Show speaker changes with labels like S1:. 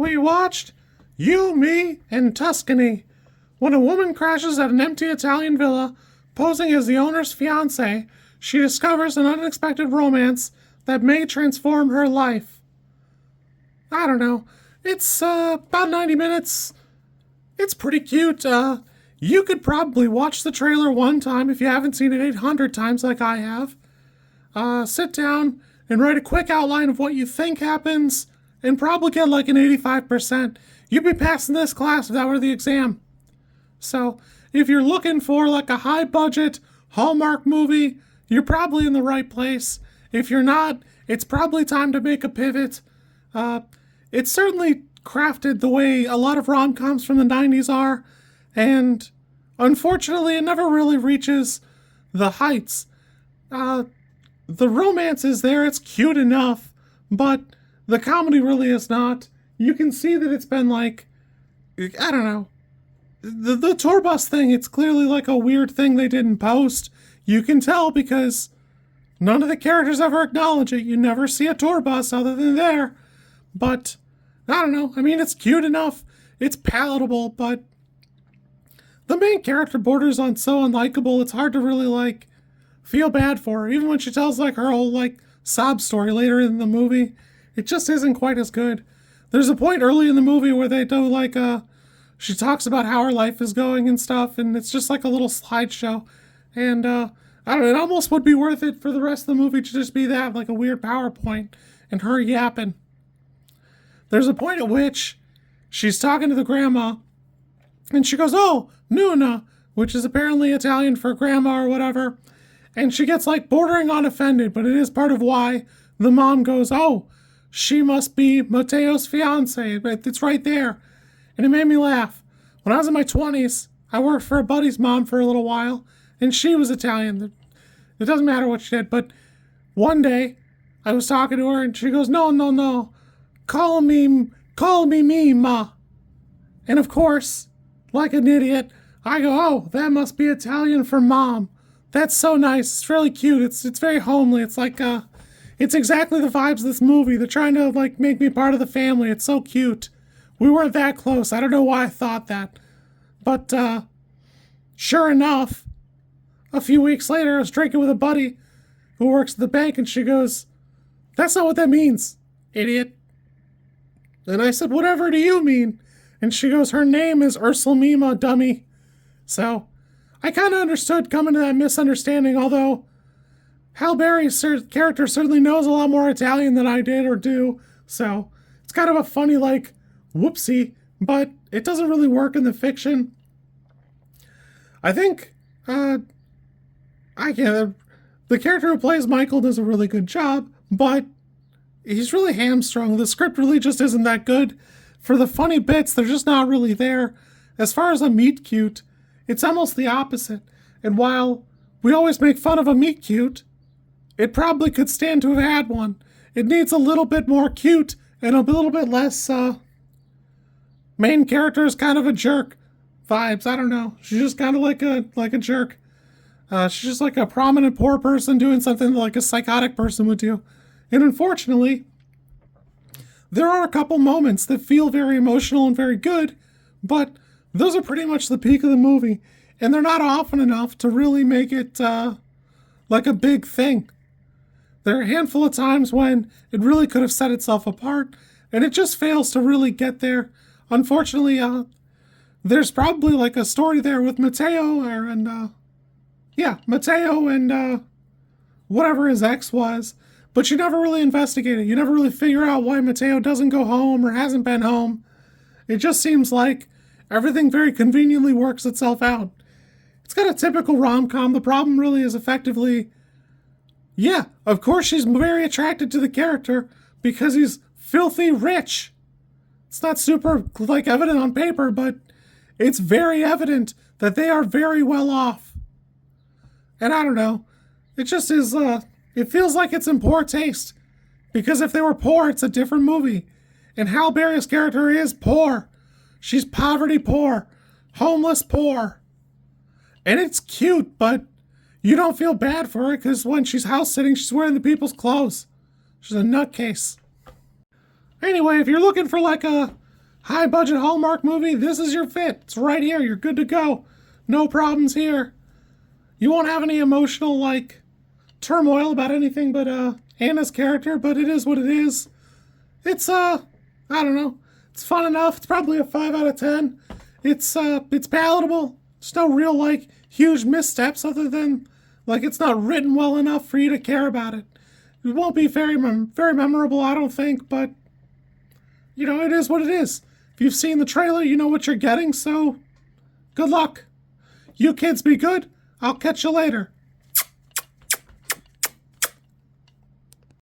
S1: We watched You, Me, and Tuscany. When a woman crashes at an empty Italian villa, posing as the owner's fiancé, she discovers an unexpected romance that may transform her life. I don't know. It's about 90 minutes. It's pretty cute. You could probably watch the trailer one time if you haven't seen it 800 times like I have. Sit down and write a quick outline of what you think happens and probably get like an 85%. You'd be passing this class if that were the exam. So, if you're looking for like a high budget Hallmark movie, you're probably in the right place. If you're not, it's probably time to make a pivot. It's certainly crafted the way a lot of rom-coms from the 90s are, and unfortunately it never really reaches the heights. The romance is there, it's cute enough, but the comedy really is not. You can see that it's been like, I don't know, the tour bus thing, it's clearly like a weird thing they did in post. You can tell because none of the characters ever acknowledge it. You never see a tour bus other than there. But, I don't know, I mean, it's cute enough, it's palatable, but the main character borders on so unlikable, it's hard to really, like, feel bad for her. Even when she tells, like, her whole, like, sob story later in the movie, it just isn't quite as good. There's a point early in the movie where they do, like, she talks about how her life is going and stuff, and it's just like a little slideshow. And, I don't know, it almost would be worth it for the rest of the movie to just be that, like a weird PowerPoint, and her yapping. There's a point at which she's talking to the grandma, and she goes, "Oh, Nuna," which is apparently Italian for grandma or whatever. And she gets like bordering on offended, but it is part of why the mom goes, "Oh, she must be Matteo's fiance." But it's right there. And it made me laugh. When I was in my 20s, I worked for a buddy's mom for a little while, and she was Italian. It doesn't matter what she did, but one day I was talking to her, and she goes, "No, no, no. Call me ma." And of course, like an idiot, I go, "Oh, that must be Italian for mom. That's so nice. It's really cute. It's very homely. It's like, it's exactly the vibes of this movie. They're trying to, like, make me part of the family. It's so cute." We weren't that close. I don't know why I thought that. But, sure enough, a few weeks later, I was drinking with a buddy who works at the bank, and she goes, "That's not what that means, idiot." And I said, "Whatever do you mean?" And she goes, "Her name is Ursulmima, dummy." So, I kind of understood coming to that misunderstanding, although Halle Berry's character certainly knows a lot more Italian than I did or do. So, it's kind of a funny, like, whoopsie, but it doesn't really work in the fiction. I think, the character who plays Michael does a really good job, but he's really hamstrung. The script really just isn't that good. For the funny bits, they're just not really there. As far as a meet cute, it's almost the opposite. And while we always make fun of a meet cute, it probably could stand to have had one. It needs a little bit more cute and a little bit less, main character is kind of a jerk vibes. I don't know. She's just kind of like a jerk. She's just like a prominent poor person doing something like a psychotic person would do. And unfortunately, there are a couple moments that feel very emotional and very good, but those are pretty much the peak of the movie. And they're not often enough to really make it like a big thing. There are a handful of times when it really could have set itself apart, and it just fails to really get there. Unfortunately, there's probably like a story there with Matteo and whatever his ex was, but you never really investigate it. You never really figure out why Matteo doesn't go home or hasn't been home. It just seems like everything very conveniently works itself out. It's got a typical rom-com. The problem really is effectively, yeah, of course she's very attracted to the character because he's filthy rich. It's not super, like, evident on paper, but it's very evident that they are very well off. And I don't know, it just is, it feels like it's in poor taste. Because if they were poor, it's a different movie. And Halle Berry's character is poor. She's poverty poor, homeless poor. And it's cute, but you don't feel bad for her because when she's house sitting, she's wearing the people's clothes. She's a nutcase. Anyway, if you're looking for like a high budget Hallmark movie, this is your fit. It's right here. You're good to go. No problems here. You won't have any emotional, like, turmoil about anything but Anna's character, but it is what it is. It's, I don't know. It's fun enough. It's probably a 5 out of 10. It's palatable. There's no real, like, huge missteps other than, like, it's not written well enough for you to care about it. It won't be very memorable, I don't think, but, you know, it is what it is. If you've seen the trailer, you know what you're getting, so good luck. You kids be good. I'll catch you later.